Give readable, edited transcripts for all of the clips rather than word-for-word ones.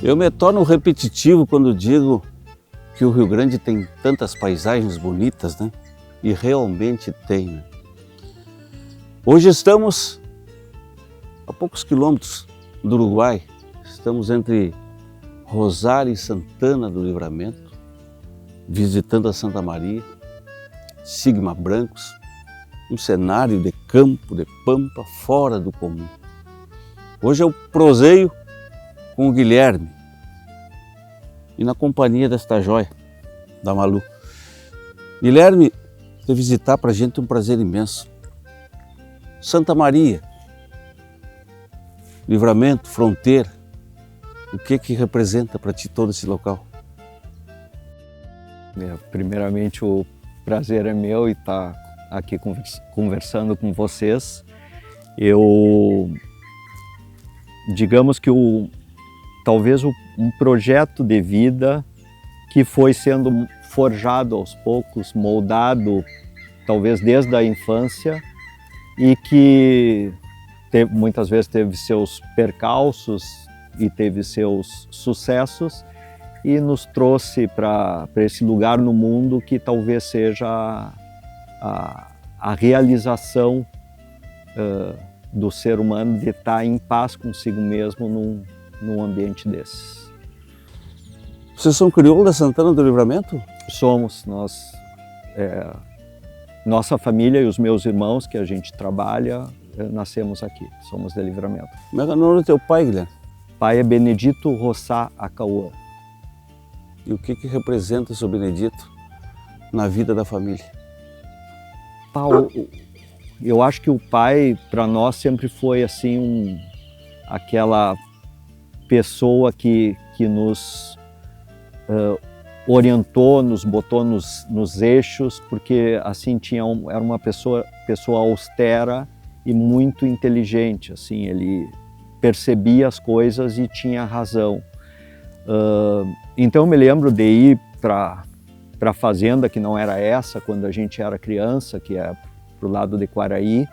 Eu me torno repetitivo quando digo que o Rio Grande tem tantas paisagens bonitas, né? E realmente tem, né? Hoje estamos a poucos quilômetros do Uruguai, estamos entre Rosário e Santana do Livramento, visitando a Santa Maria, Sigma Brancos, um cenário de campo, de pampa, fora do comum. Hoje eu proseio com o Guilherme e na companhia desta joia, da Malu. Guilherme, te visitar para a gente é um prazer imenso. Santa Maria, Livramento, fronteira, o que representa para ti todo esse local? Primeiramente, o prazer é meu em estar aqui conversando com vocês. Digamos que talvez um projeto de vida que foi sendo forjado aos poucos, moldado talvez desde a infância e que muitas vezes teve seus percalços e teve seus sucessos e nos trouxe para esse lugar no mundo que talvez seja a realização do ser humano de estar em paz consigo mesmo num ambiente desses. Vocês são crioulos da Santana do Livramento? Somos, nossa família e os meus irmãos que a gente trabalha, nascemos aqui, somos de Livramento. Como é o nome do teu pai, Guilherme? Pai é Benedito Rossá Acauã. E o que representa o seu Benedito na vida da família? Eu acho que o pai, para nós, sempre foi assim aquela pessoa que nos orientou, nos botou nos eixos, porque assim era uma pessoa austera e muito inteligente. Assim, ele percebia as coisas e tinha razão. Então eu me lembro de ir para a fazenda, que não era essa, quando a gente era criança, que é para o lado de Quaraí,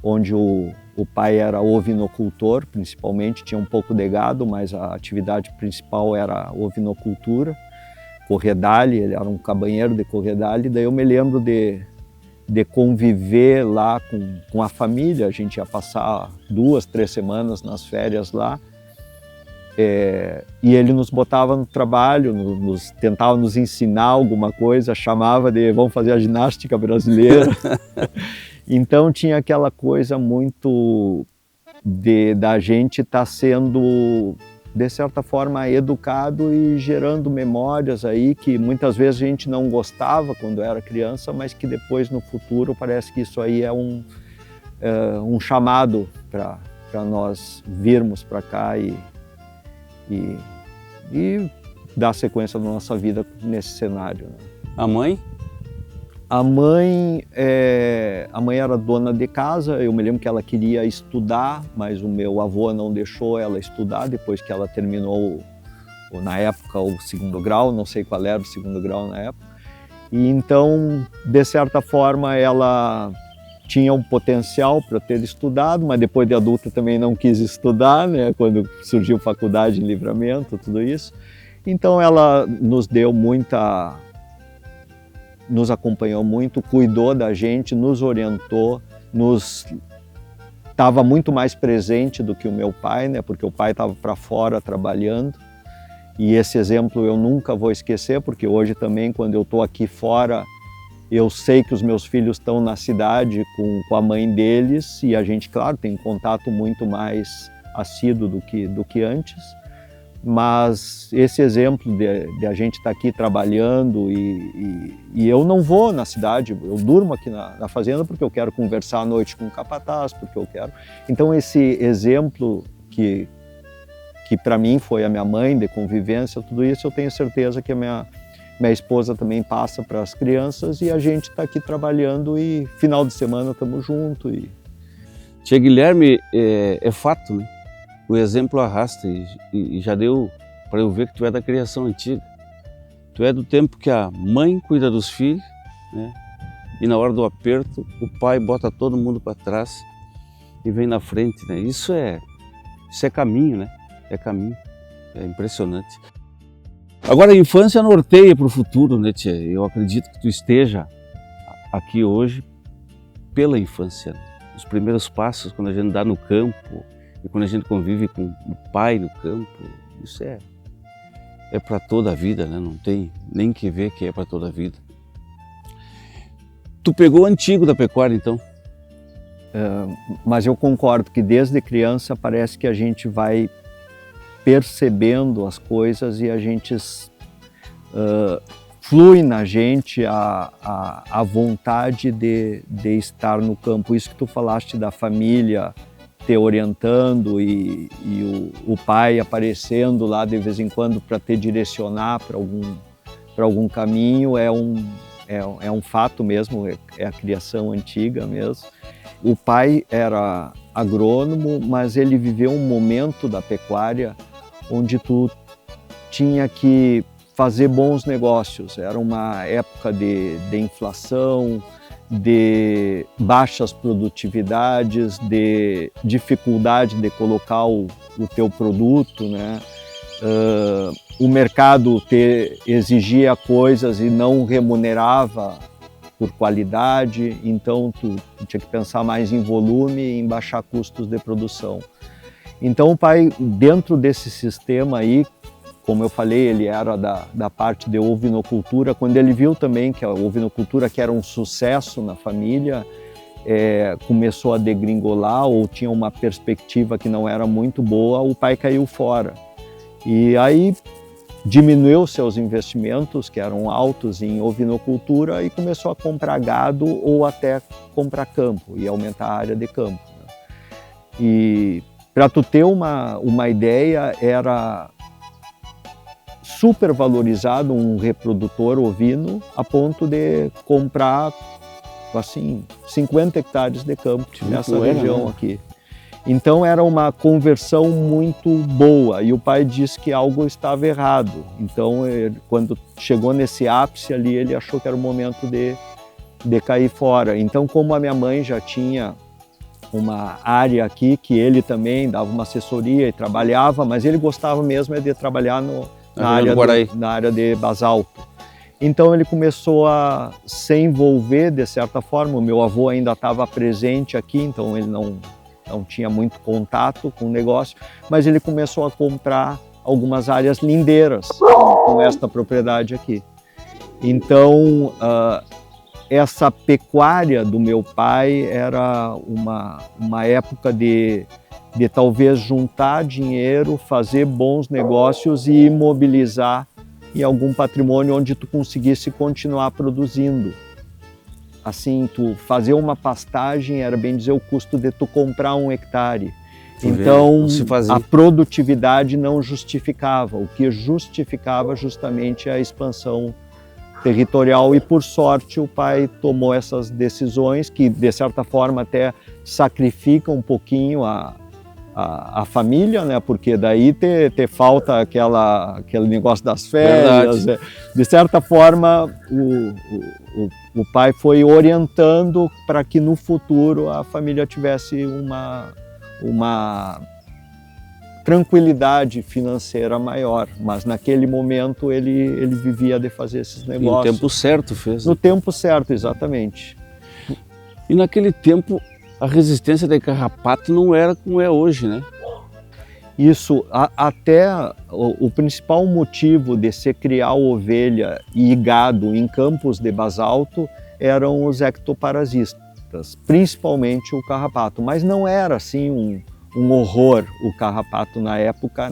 onde o pai era ovinocultor, principalmente, tinha um pouco de gado, mas a atividade principal era a ovinocultura, corredale, ele era um cabanheiro de corredale. Daí eu me lembro de conviver lá com a família, a gente ia passar 2, 3 semanas nas férias lá, e ele nos botava no trabalho, tentava nos ensinar alguma coisa, chamava de vamos fazer a ginástica brasileira. Então tinha aquela coisa muito da gente estar sendo, de certa forma, educado e gerando memórias aí que muitas vezes a gente não gostava quando era criança, mas que depois no futuro parece que isso aí é um chamado para nós virmos para cá e dar sequência na nossa vida nesse cenário, né? A mãe? A mãe era dona de casa. Eu me lembro que ela queria estudar, mas o meu avô não deixou ela estudar depois que ela terminou, na época, o 2º grau, não sei qual era o 2º grau na época. E então, de certa forma, ela tinha um potencial para ter estudado, mas depois de adulta também não quis estudar, né? Quando surgiu faculdade em Livramento, tudo isso. Então ela nos acompanhou muito, cuidou da gente, nos orientou, estava muito mais presente do que o meu pai, né? Porque o pai estava para fora trabalhando. E esse exemplo eu nunca vou esquecer, porque hoje também, quando eu estou aqui fora, eu sei que os meus filhos estão na cidade com a mãe deles e a gente, claro, tem contato muito mais assíduo do que antes. Mas esse exemplo de a gente estar aqui trabalhando e eu não vou na cidade, eu durmo aqui na fazenda porque eu quero conversar à noite com o capataz, porque eu quero. Então esse exemplo que para mim foi a minha mãe de convivência, tudo isso eu tenho certeza que a minha esposa também passa para as crianças e a gente está aqui trabalhando e final de semana estamos juntos. Tia Guilherme, é fato, né? O exemplo arrasta e já deu para eu ver que tu é da criação antiga. Tu é do tempo que a mãe cuida dos filhos, né? E na hora do aperto o pai bota todo mundo para trás e vem na frente, né? Isso é caminho, né? É caminho. É impressionante. Agora, a infância norteia para o futuro, né, tia? Eu acredito que tu esteja aqui hoje pela infância. Os primeiros passos, quando a gente dá no campo e quando a gente convive com o pai no campo, isso é para toda a vida, né? Não tem nem que ver que é para toda a vida. Tu pegou o antigo da pecuária, então? Mas eu concordo que desde criança parece que a gente vai percebendo as coisas e a gente flui na gente a vontade de estar no campo. Isso que tu falaste da família te orientando e o pai aparecendo lá de vez em quando para te direcionar para algum caminho é um fato mesmo, é a criação antiga mesmo. O pai era agrônomo, mas ele viveu um momento da pecuária onde tu tinha que fazer bons negócios. Era uma época de inflação, de baixas produtividades, de dificuldade de colocar o teu produto, né? O mercado exigia coisas e não remunerava por qualidade, então tu tinha que pensar mais em volume e em baixar custos de produção. Então o pai, dentro desse sistema aí, como eu falei, ele era da parte de ovinocultura. Quando ele viu também que a ovinocultura, que era um sucesso na família, começou a degringolar ou tinha uma perspectiva que não era muito boa, o pai caiu fora. E aí diminuiu seus investimentos, que eram altos em ovinocultura, e começou a comprar gado ou até comprar campo e aumentar a área de campo. E para tu ter uma ideia, era super valorizado um reprodutor ovino a ponto de comprar assim 50 hectares de campo nessa região aqui. Então era uma conversão muito boa e o pai disse que algo estava errado. Então quando chegou nesse ápice ali, ele achou que era o momento de cair fora. Então, como a minha mãe já tinha uma área aqui que ele também dava uma assessoria e trabalhava, mas ele gostava mesmo de trabalhar na área de basalto. Então ele começou a se envolver de certa forma. O meu avô ainda estava presente aqui, então ele não tinha muito contato com o negócio, mas ele começou a comprar algumas áreas lindeiras com esta propriedade aqui. Então, essa pecuária do meu pai era uma época de talvez juntar dinheiro, fazer bons negócios e imobilizar em algum patrimônio onde tu conseguisse continuar produzindo. Assim, tu fazer uma pastagem era, bem dizer, o custo de tu comprar 1 hectare. Então, a produtividade não justificava. O que justificava justamente a expansão territorial. E, por sorte, o pai tomou essas decisões que, de certa forma, até sacrificam um pouquinho a família, né? Porque daí te falta aquele negócio das férias. De certa forma, o pai foi orientando para que no futuro a família tivesse uma tranquilidade financeira maior. Mas naquele momento ele vivia de fazer esses negócios. E no tempo certo fez. No tempo certo, exatamente. E naquele tempo a resistência de carrapato não era como é hoje, né? Isso, até o principal motivo de se criar ovelha e gado em campos de basalto eram os ectoparasitas, principalmente o carrapato. Mas não era assim um horror o carrapato na época,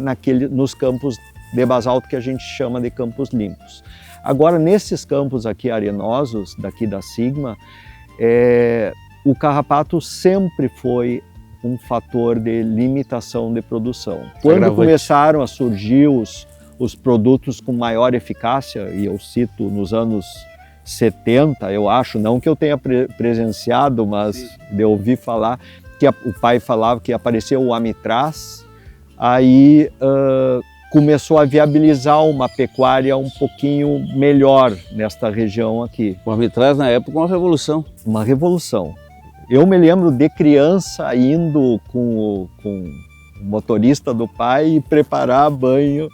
nos campos de basalto que a gente chama de campos limpos. Agora, nesses campos aqui arenosos, daqui da Sigma, o carrapato sempre foi um fator de limitação de produção. Quando começaram a surgir os produtos com maior eficácia, e eu cito nos anos 70, eu acho, não que eu tenha presenciado, mas de ouvir falar, que o pai falava que apareceu o Amitraz, aí começou a viabilizar uma pecuária um pouquinho melhor nesta região aqui. O Amitraz, na época, uma revolução. Uma revolução. Eu me lembro de criança indo motorista do pai e preparar banho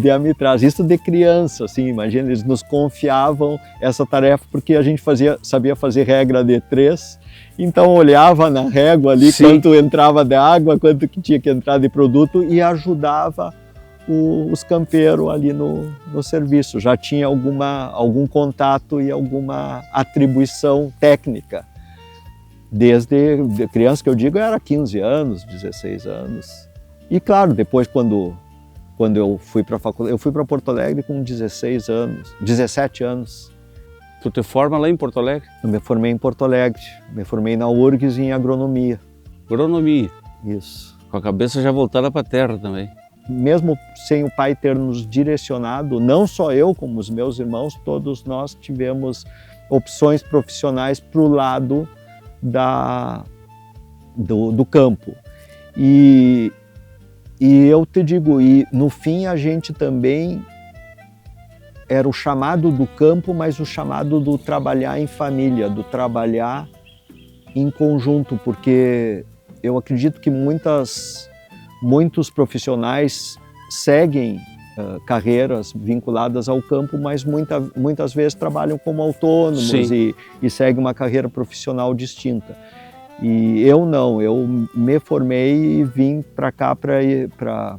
de amitraz. Isso de criança, assim, imagina, eles nos confiavam essa tarefa porque a gente sabia fazer regra de 3, então olhava na régua ali quanto entrava de água, quanto que tinha que entrar de produto e ajudava os campeiros ali no serviço. Já tinha algum contato e alguma atribuição técnica. Desde criança, que eu digo, era 15 anos, 16 anos. E claro, depois quando eu fui para a faculdade, eu fui para Porto Alegre com 17 anos. Tu te forma lá em Porto Alegre? Eu me formei em Porto Alegre, me formei na URGS em agronomia. Agronomia? Isso. Com a cabeça já voltada para a terra também. Mesmo sem o pai ter nos direcionado, não só eu, como os meus irmãos, todos nós tivemos opções profissionais para o lado do campo. E eu te digo, e no fim a gente também era o chamado do campo, mas o chamado do trabalhar em família, do trabalhar em conjunto, porque eu acredito que muitos profissionais seguem carreiras vinculadas ao campo, mas muitas vezes trabalham como autônomos e seguem uma carreira profissional distinta. E eu não, eu me formei e vim para cá para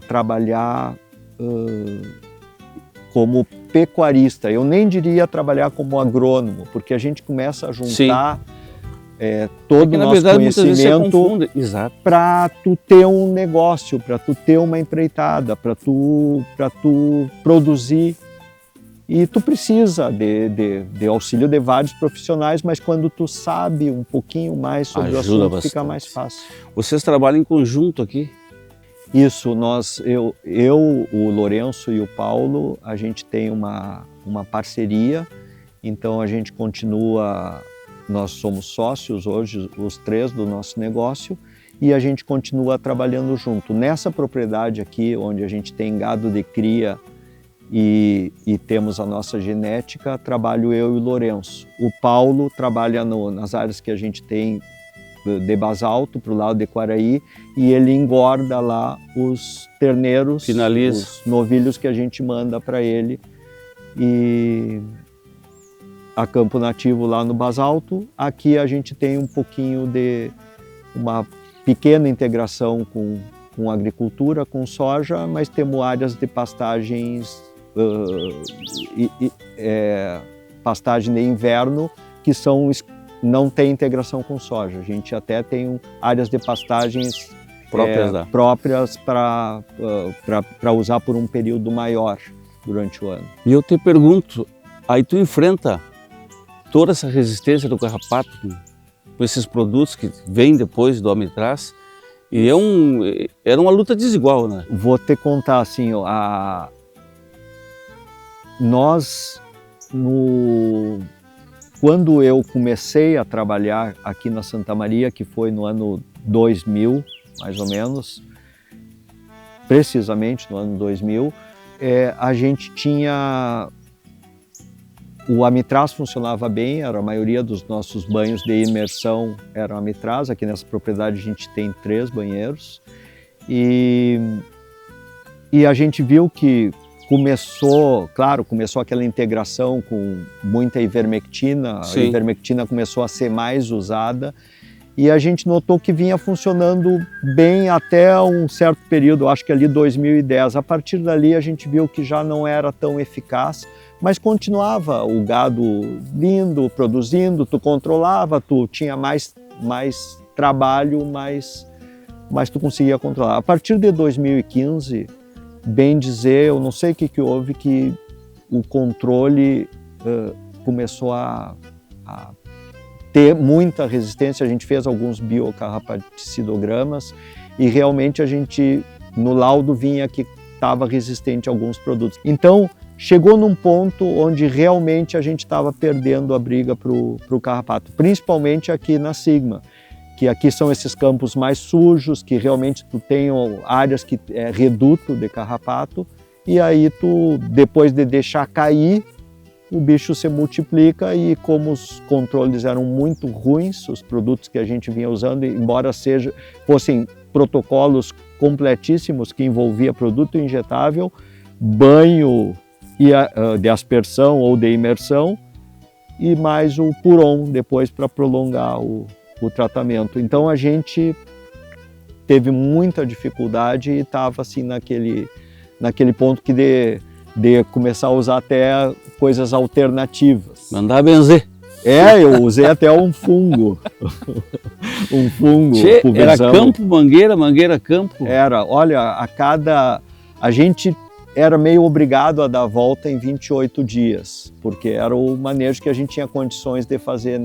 trabalhar como pecuarista. Eu nem diria trabalhar como agrônomo, porque a gente começa a juntar todo o nosso conhecimento para tu ter um negócio, para tu ter uma empreitada, para tu produzir. E tu precisa de auxílio de vários profissionais, mas quando tu sabe um pouquinho mais sobre o assunto, fica mais fácil. Vocês trabalham em conjunto aqui? Isso, o Lourenço e o Paulo, a gente tem uma parceria, então a gente continua. Nós somos sócios hoje, os 3 do nosso negócio, e a gente continua trabalhando junto. Nessa propriedade aqui, onde a gente tem gado de cria e temos a nossa genética, trabalho eu e o Lourenço. O Paulo trabalha nas áreas que a gente tem de basalto, para o lado de Quaraí, e ele engorda lá os terneiros, os novilhos que a gente manda para ele. E a campo nativo lá no basalto. Aqui a gente tem um pouquinho de uma pequena integração com agricultura, com soja, mas temos áreas de pastagens, pastagem de inverno, que não tem integração com soja. A gente até tem áreas de pastagens próprias para usar por um período maior durante o ano. E eu te pergunto, aí tu enfrenta toda essa resistência do carrapato com esses produtos que vêm depois do amitraz, e era uma luta desigual, né? Vou te contar assim, quando eu comecei a trabalhar aqui na Santa Maria, que foi no ano 2000, mais ou menos, precisamente no ano 2000, a gente tinha... O amitraz funcionava bem, a maioria dos nossos banhos de imersão eram amitraz. Aqui nessa propriedade a gente tem 3 banheiros. E a gente viu que começou aquela integração com muita ivermectina. A ivermectina começou a ser mais usada. E a gente notou que vinha funcionando bem até um certo período, acho que ali 2010. A partir dali a gente viu que já não era tão eficaz, mas continuava o gado vindo, produzindo, tu controlava, tu tinha mais trabalho, mas tu conseguia controlar. A partir de 2015, bem dizer, eu não sei o que houve, que o controle começou a ter muita resistência. A gente fez alguns biocarrapaticidogramas e realmente a gente, no laudo vinha que estava resistente a alguns produtos. Então, chegou num ponto onde realmente a gente estava perdendo a briga para o carrapato, principalmente aqui na Sigma, que aqui são esses campos mais sujos, que realmente tu tem áreas que é reduto de carrapato, e aí tu, depois de deixar cair, o bicho se multiplica e como os controles eram muito ruins, os produtos que a gente vinha usando, embora fossem protocolos completíssimos que envolvia produto injetável, banho de aspersão ou de imersão e mais o Puron depois para prolongar o tratamento. Então a gente teve muita dificuldade e estava assim naquele ponto que de começar a usar até coisas alternativas. Mandar benzer. Eu usei até um fungo. Um fungo. Era campo, mangueira, mangueira, campo? Olha, a gente era meio obrigado a dar a volta em 28 dias, porque era o manejo que a gente tinha condições de fazer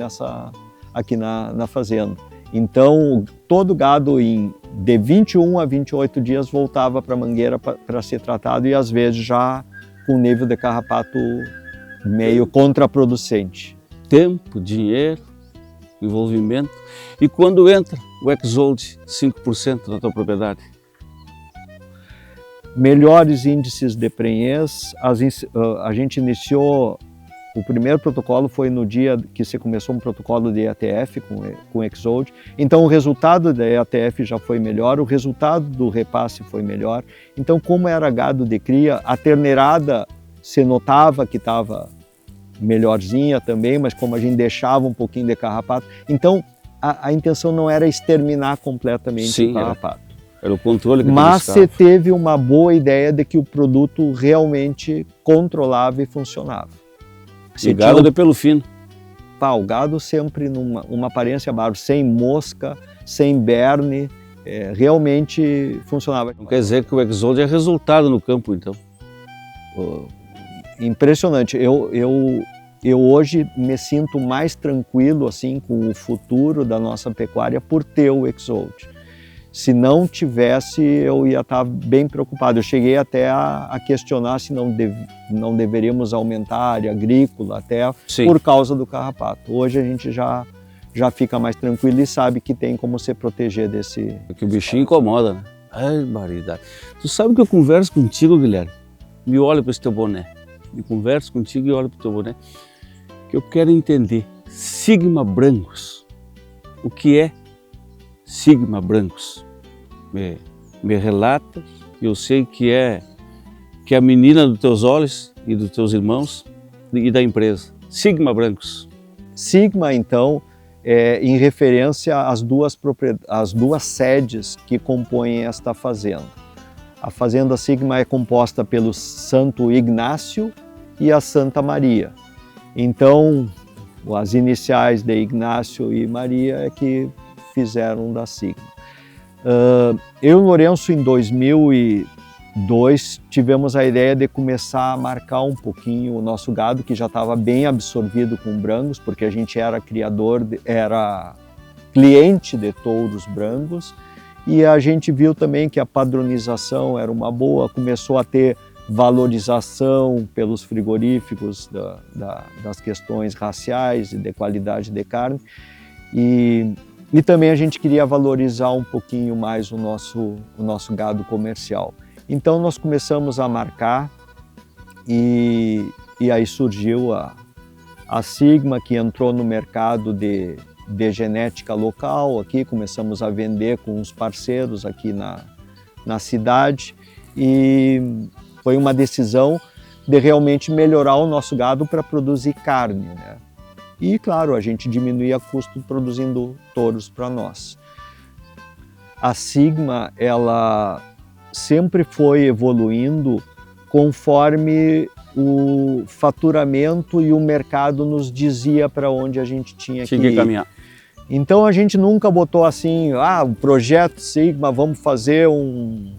aqui na fazenda. Então, todo gado de 21 a 28 dias voltava para a mangueira para ser tratado e às vezes já com nível de carrapato meio contraproducente. Tempo, dinheiro, envolvimento. E quando entra o Exold 5% na tua propriedade? Melhores índices de prenhez. A gente iniciou, o primeiro protocolo foi no dia que se começou um protocolo de EATF com o Exold. Então o resultado da EATF já foi melhor, o resultado do repasse foi melhor. Então, como era gado de cria, a terneirada se notava que estava melhorzinha também, mas como a gente deixava um pouquinho de carrapato. Então a intenção não era exterminar completamente o carrapato. Era o controle que mas você teve uma boa ideia de que o produto realmente controlava e funcionava. E gado de pelo fino. O gado sempre numa aparência bárbara, sem mosca, sem berne, realmente funcionava. Não quer dizer que o Exold é resultado no campo, então? Impressionante. Eu hoje me sinto mais tranquilo assim com o futuro da nossa pecuária por ter o Exold. Se não tivesse, eu ia estar bem preocupado. Eu cheguei até a questionar se não deveríamos aumentar a área agrícola até por causa do carrapato. Hoje a gente já fica mais tranquilo e sabe que tem como se proteger desse... Porque o bichinho incomoda, né? Ai, barbaridade. Tu sabe que eu converso contigo, Guilherme? Me olha para esse teu boné. Me converso contigo e olho para o teu boné. Que eu quero entender. Sigma Brancos. O que é Sigma Brancos? Me relata, eu sei que é a menina dos teus olhos e dos teus irmãos e da empresa. Sigma Brancos. Sigma, então, é em referência às duas sedes que compõem esta fazenda. A fazenda Sigma é composta pelo Santo Ignácio e a Santa Maria. Então, as iniciais de Ignácio e Maria é que fizeram da Sigma. Eu e o Lourenço, em 2002, tivemos a ideia de começar a marcar um pouquinho o nosso gado, que já estava bem absorvido com brancos, porque a gente era era cliente de touros brancos, e a gente viu também que a padronização era uma boa, começou a ter valorização pelos frigoríficos das questões raciais e de qualidade de carne, e também a gente queria valorizar um pouquinho mais o nosso gado comercial. Então nós começamos a marcar e aí surgiu a Sigma, que entrou no mercado de genética local aqui, começamos a vender com uns parceiros aqui na cidade e foi uma decisão de realmente melhorar o nosso gado para produzir carne, né? E, claro, a gente diminuía custo produzindo touros para nós. A Sigma, ela sempre foi evoluindo conforme o faturamento e o mercado nos dizia para onde a gente tinha que ir. Caminhar. Então a gente nunca botou assim, o projeto Sigma, vamos fazer um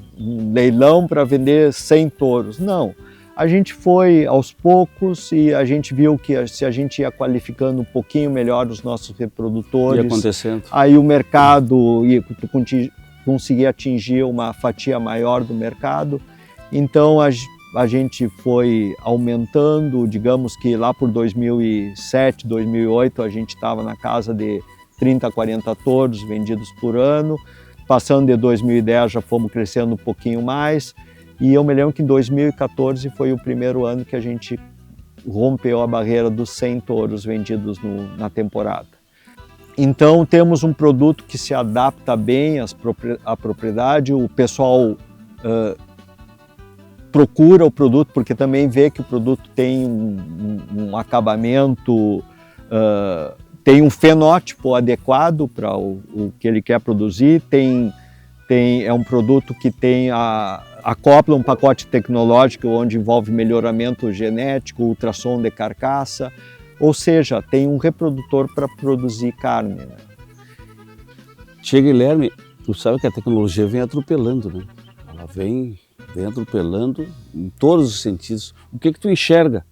leilão para vender 100 touros. Não. A gente foi aos poucos e a gente viu que se a gente ia qualificando um pouquinho melhor os nossos reprodutores, ia acontecendo. Aí o mercado conseguia atingir uma fatia maior do mercado. Então a gente foi aumentando, digamos que lá por 2007, 2008 a gente estava na casa de 30, 40 touros vendidos por ano. Passando de 2010 já fomos crescendo um pouquinho mais. E eu me lembro que em 2014 foi o primeiro ano que a gente rompeu a barreira dos 100 touros vendidos na temporada. Então temos um produto que se adapta bem à propriedade, o pessoal procura o produto porque também vê que o produto tem um acabamento, tem um fenótipo adequado para o que ele quer produzir, é um produto que acopla um pacote tecnológico onde envolve melhoramento genético, ultrassom de carcaça, ou seja, tem um reprodutor para produzir carne. Né? Tia Guilherme, tu sabe que a tecnologia vem atropelando, né? Ela vem atropelando em todos os sentidos. O que tu enxerga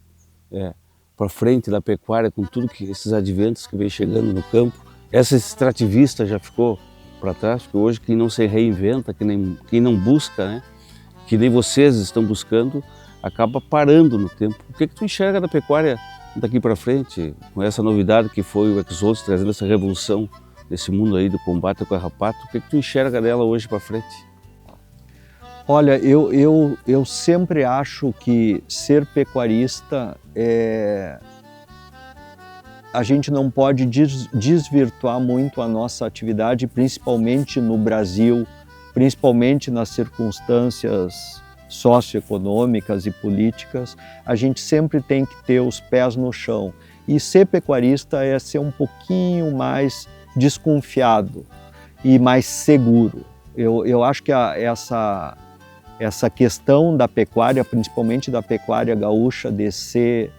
para frente da pecuária com tudo que esses adventos que vem chegando no campo? Essa extrativista já ficou para trás, porque hoje quem não se reinventa, quem não busca, né? Que nem vocês estão buscando, acaba parando no tempo. O que tu enxerga da pecuária daqui para frente, com essa novidade que foi o Exodus, trazendo essa revolução nesse mundo aí do combate ao carrapato? O que tu enxerga dela hoje para frente? Olha, eu sempre acho que ser pecuarista a gente não pode desvirtuar muito a nossa atividade, principalmente no Brasil, principalmente nas circunstâncias socioeconômicas e políticas. A gente sempre tem que ter os pés no chão. E ser pecuarista é ser um pouquinho mais desconfiado e mais seguro. Eu acho que essa questão da pecuária, principalmente da pecuária gaúcha, de ser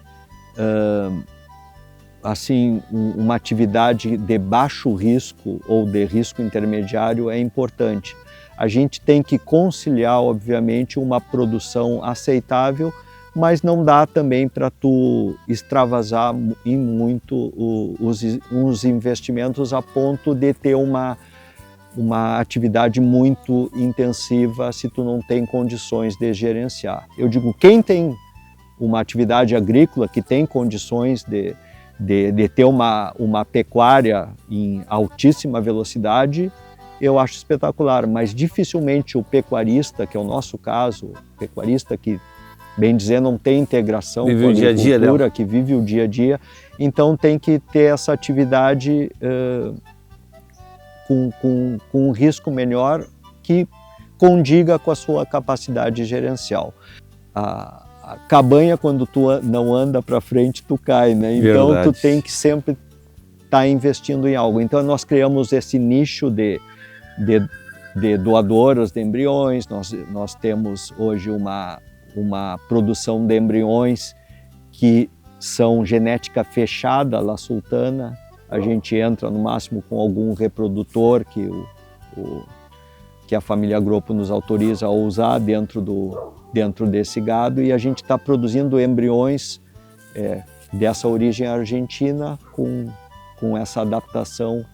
assim, uma atividade de baixo risco ou de risco intermediário é importante. A gente tem que conciliar, obviamente, uma produção aceitável, mas não dá também para tu extravasar em muito os investimentos a ponto de ter uma atividade muito intensiva se tu não tem condições de gerenciar. Eu digo, quem tem uma atividade agrícola que tem condições de ter uma pecuária em altíssima velocidade, eu acho espetacular, mas dificilmente o pecuarista, que é o nosso caso, o pecuarista que, bem dizer, não tem integração com a agricultura, que vive o dia a dia, então tem que ter essa atividade com um risco menor que condiga com a sua capacidade gerencial. A cabanha, quando tu não anda para frente, tu cai, né? Então Verdade. Tu tem que sempre estar investindo em algo. Então nós criamos esse nicho de doadoras de embriões. Nós temos hoje uma produção de embriões que são genética fechada, La Sultana. A gente entra no máximo com algum reprodutor que a família Grupo nos autoriza a usar dentro desse gado, e a gente está produzindo embriões dessa origem argentina com essa adaptação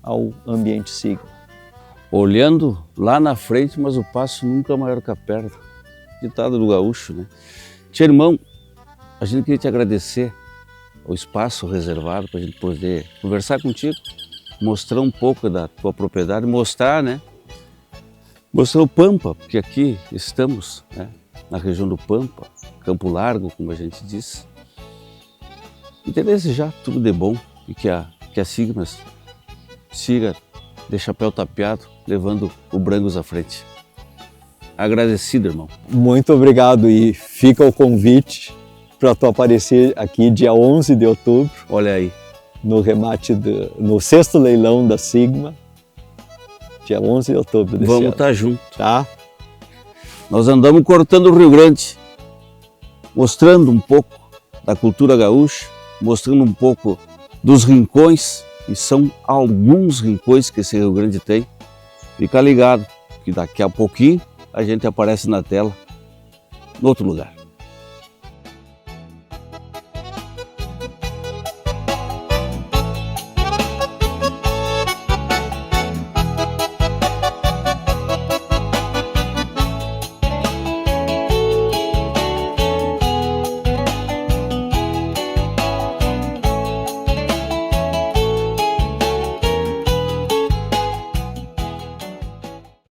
ao ambiente Sigma. Olhando lá na frente, mas o passo nunca é maior que a perna. Ditado do gaúcho, né? Tia irmão, a gente queria te agradecer o espaço reservado para a gente poder conversar contigo, mostrar um pouco da tua propriedade, mostrar, né? Mostrar o Pampa, porque aqui estamos, né, na região do Pampa, Campo Largo, como a gente diz. E te desejar tudo de bom e que a Sigmas siga de chapéu tapeado, levando o Brangos à frente. Agradecido, irmão. Muito obrigado, e fica o convite para tu aparecer aqui dia 11 de outubro. Olha aí. No remate, no 6º leilão da Sigma, dia 11 de outubro desse ano. Vamos estar juntos. Tá? Nós andamos cortando o Rio Grande, mostrando um pouco da cultura gaúcha, mostrando um pouco dos rincões, e são alguns rincões que esse Rio Grande tem. Fica ligado, que daqui a pouquinho a gente aparece na tela, em outro lugar.